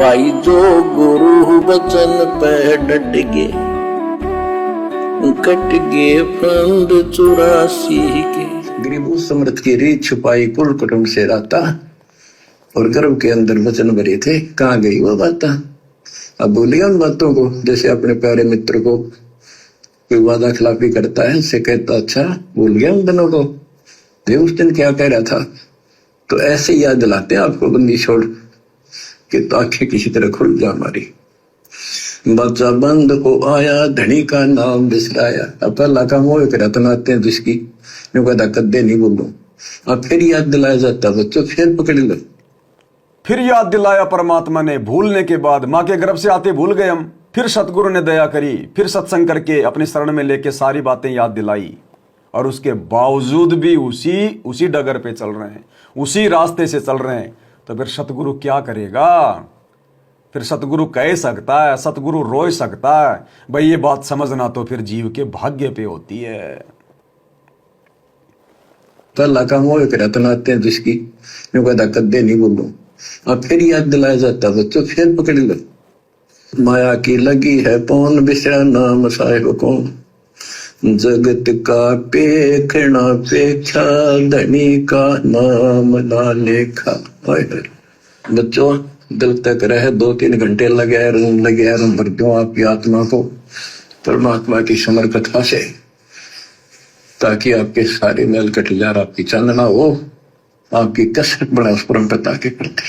भाई जो गुरु बचन पे डट गे, कट गे फंद 84 के। गरीब उस समृद्ध की रीत छुपाई कुल कुटुंब से राता, और गर्भ के अंदर वचन भरे थे, कहाँ गई वो बात। अब भूलिए उन बातों को। जैसे अपने प्यारे मित्र को कोई वादा खिलाफी करता है, उससे कहता अच्छा भूल गया उन दिनों को, ये उस दिन क्या कह रहा था। तो ऐसे याद दिलाते हैं आपको बंदी छोड़ कि तो आंखें किसी तरह खुल जा हमारी। बच्चा बंद को आया, धनी का नाम बिसराया। अब अल्लाह का मोह के रत्न आते हैं जिसकी यूं कहता कद्दे नहीं बोलूं। अब फिर याद दिलाया जाता बच्चों, फिर पकड़ लो। फिर याद दिलाया परमात्मा ने, भूलने के बाद माँ के गर्भ से आते भूल गए हम। फिर सतगुरु ने दया करी, फिर सत्संग करके अपनी शरण में लेके सारी बातें याद दिलाई, और उसके बावजूद भी उसी डगर पे चल रहे हैं, उसी रास्ते से चल रहे हैं। तो फिर सतगुरु क्या करेगा? फिर सतगुरु कह सकता है, सतगुरु रोय सकता है? भाई ये बात समझना तो फिर जीव के भाग्य पे होती है। तो अल्लाह का मोह के रत्न आते हैं जिसकी यूं कहता कद्दे नहीं बोलूं। अब फिर याद दिलाया जाता बच्चों, फिर पकड़ लो। माया की लगी है पौन, बिसरा नाम साहिब कौन। जगत का पेखना पेक्षा, धनी का नाम ना लेखा। बच्चों दिल तक रहे 2-3 घंटे लगे भर दूं आपकी आत्मा को परमात्मा की समर कथा से, ताकि आपके सारे मेल कट जाए, आपकी चांदना हो, आपकी कसरत बड़ा उस परम पिता के प्रति।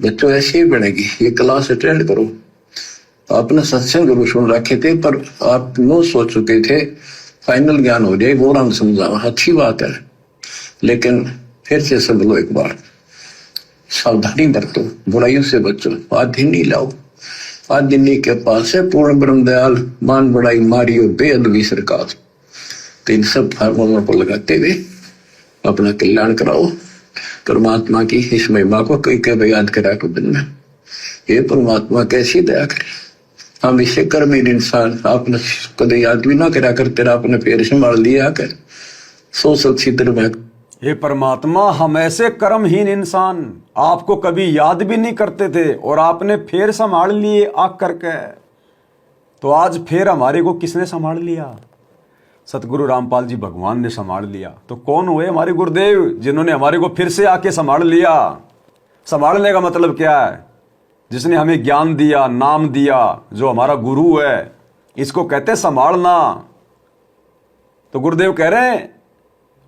बच्चों ऐसे ही बनेगी। ये क्लास अटेंड करो। आपने सत्संग गुरु सुन रखे थे, पर आप नो सोच चुके थे फाइनल ज्ञान हो जाए, वो राम समझा, अच्छी बात है, लेकिन फिर से सब लो एक बार। सावधानी बरतो, बुराइयों से बचो, आधिनी लाओ। आधिनी के पास है पूर्ण ब्रह्म दयाल, मान बड़ाई मारियो बेअदबी सरकार। तो इन सब फार्मूलों को लगाते हुए अपना कल्याण कराओ। परमात्मा की इस महिमा को कई कई याद करा को दिन में, ये परमात्मा कैसी दया करे। हम इसे कर्महीन इंसान, आपने कभी याद भी ना करा कर, तेरा आपने पैर संभाल लिया कर 100 छिद्र में। हे परमात्मा, हम ऐसे कर्महीन इंसान आपको कभी याद भी नहीं करते थे, और आपने फेर संभाल लिए आग करके। तो आज फिर हमारे को किसने संभाल लिया? सतगुरु रामपाल जी भगवान ने संभाल लिया। तो कौन हुए? हमारे गुरुदेव, जिन्होंने हमारे को फिर से आके संभाल लिया। संभालने का मतलब क्या है? जिसने हमें ज्ञान दिया, नाम दिया, जो हमारा गुरु है, इसको कहते संभालना। तो गुरुदेव कह रहे हैं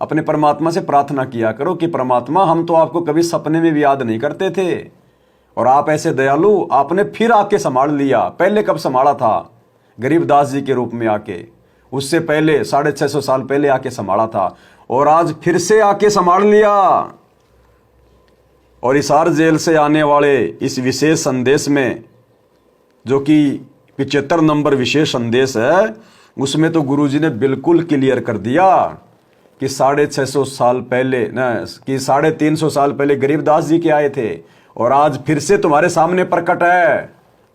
अपने परमात्मा से प्रार्थना किया करो कि परमात्मा, हम तो आपको कभी सपने में भी याद नहीं करते थे, और आप ऐसे दयालु, आपने फिर आके संभाल लिया। पहले कब संभाला था? गरीबदास जी के रूप में आके, उससे पहले 650 साल पहले आके संभाला था, और आज फिर से आके संभाल लिया। और हिसार जेल से आने वाले इस विशेष संदेश में, जो कि 75 नंबर विशेष संदेश है, उसमें तो गुरुजी ने बिल्कुल क्लियर कर दिया कि 650 साल पहले न कि 350 साल पहले गरीबदास जी के आए थे, और आज फिर से तुम्हारे सामने प्रकट है।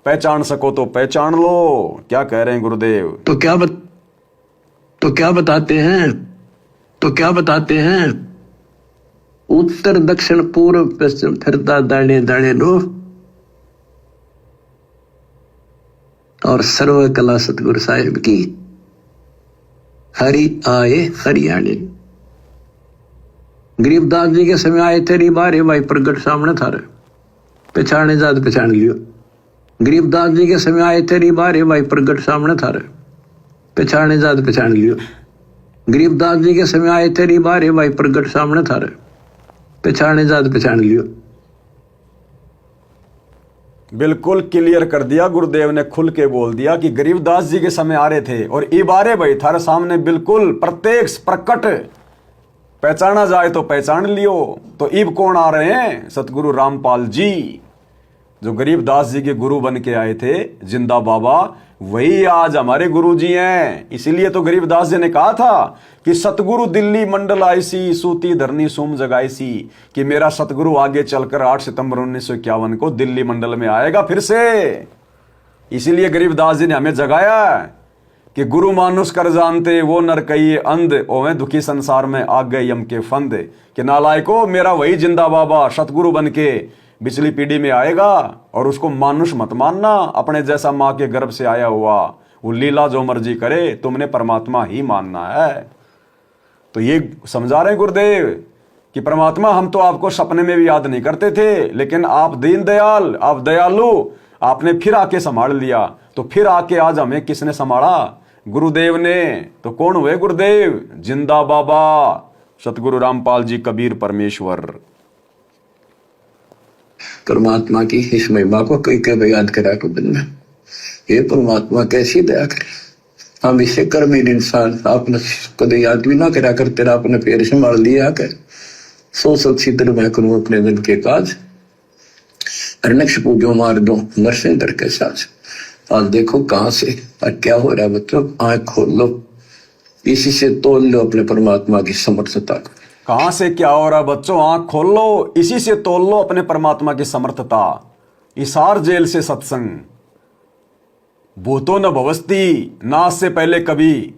पहचान सको तो पहचान लो। क्या कह रहे हैं गुरुदेव? तो क्या बताते हैं? उत्तर दक्षिण पूर्व पश्चिम फिरता दाने दाने लो, और सर्व कला सतगुरु साहिब की। हरि आए हरियाणे। गरीबदास जी के समय आए थे, री बारे भाई प्रगट सामने था रे, पहचाने जात पहचान लियो। गरीबदास जी के समय आए थे, री बारे भाई प्रगट सामने था रे, पहचाने जात पहचान लियो। गरीबदास जी के समय आए थे, री बारे भाई प्रगट सामने था रे, पहचाने जात पहचान लियो। बिल्कुल क्लियर कर दिया गुरुदेव ने, खुल के बोल दिया कि गरीबदास जी के समय आ रहे थे, और इबारे भाई थारे सामने बिल्कुल प्रत्यक्ष प्रकट, पहचाना जाए तो पहचान लियो। तो इब कौन आ रहे हैं? सतगुरु रामपाल जी, जो गरीबदास जी के गुरु बन के आए थे, जिंदा बाबा, वही आज हमारे गुरु जी हैं। इसीलिए तो गरीबदास जी ने कहा था कि सतगुरु दिल्ली मंडल आईसी, सूती धरनी सोम जगाईसी, कि मेरा सतगुरु आगे चलकर 8 सितंबर 1951 को दिल्ली मंडल में आएगा फिर से। इसीलिए गरीबदास जी ने हमें जगाया कि गुरु मानुष कर जानते, वो नर कहिए अंध, ओवे दुखी संसार में आ गए यम के फंद। कि नालायको, मेरा वही जिंदा बाबा सतगुरु बन के पिछली पीढ़ी में आएगा और उसको मानुष मत मानना, अपने जैसा माँ के गर्भ से आया हुआ, वो लीला जो मर्जी करे, तुमने परमात्मा ही मानना है। तो ये समझा रहे गुरुदेव कि परमात्मा हम तो आपको सपने में भी याद नहीं करते थे, लेकिन आप दीनदयाल, आप दयालु, आपने फिर आके संभाल लिया। तो फिर आके आज हमें किसने संभाला? गुरुदेव ने। तो कौन हुए गुरुदेव? जिंदा बाबा सतगुरु रामपाल जी कबीर परमेश्वर। परमात्मा की इस महिमा को कई कई याद करा को दिन में, ये परमात्मा कैसी दया करे। हम इसे कर्महीन इंसान, आपने कभी याद भी ना करा करते, आपने फिर संभाल लिया कर। सो सिद्ध मैं करूं अपने दिन के काज, नक्ष पूजो मार दो नरसिंदर के साथ। आज देखो कहां से और क्या हो रहा है बच्चों, आंख खोल लो, इसी से तोल लो अपने परमात्मा की समर्थता को। कहां से क्या हो रहा है बच्चों, आंख खोल लो, इसी से तोल लो अपने परमात्मा की समर्थता। इसार जेल से सत्संग, भूतो न भवस्ती, ना आज से पहले कभी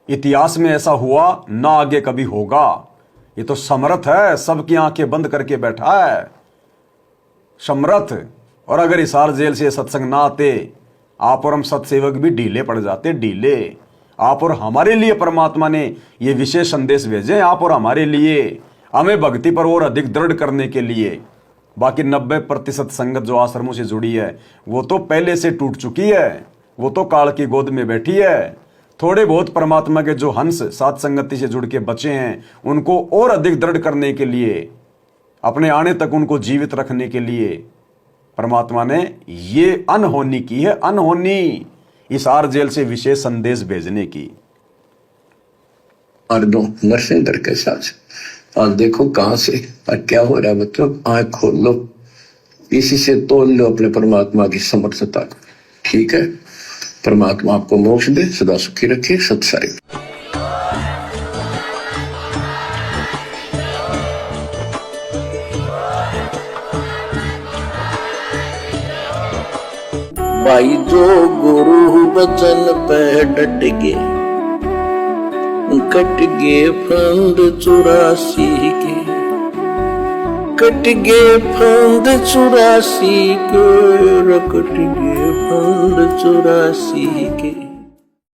इतिहास में ऐसा हुआ, ना आगे कभी होगा। ये तो समर्थ है, सबकी आंखें बंद करके बैठा है, समर्थ। और अगर इसार जेल से सत्संग ना आते, आप और हम सत्सेवक भी ढीले पड़ जाते, ढीले। आप और हमारे लिए परमात्मा ने ये विशेष संदेश भेजे, आप और हमारे लिए, हमें भक्ति पर और अधिक दृढ़ करने के लिए। बाकी 90% संगत जो आश्रमों से जुड़ी है, वो तो पहले से टूट चुकी है, वो तो काल की गोद में बैठी है। थोड़े बहुत परमात्मा के जो हंस साथ संगति से जुड़ के बचे हैं, उनको और अधिक दृढ़ करने के लिए, अपने आने तक उनको जीवित रखने के लिए परमात्मा ने ये अनहोनी की है, अनहोनी, इसार जेल से विशेष संदेश भेजने की। दो नरसिंदर के साथ। आज देखो कहां से और क्या हो रहा है बच्चों, आंख खोल लो, इसी से तोल लो अपने परमात्मा की समर्थता को। ठीक है, परमात्मा आपको मोक्ष दे, सदा सुखी रखे। सत्साई। भाई जो गुरु बचन पे डट गे, कट गे फंद 84 के, कट गे फंद 84 के, कट गे फंद 84 के।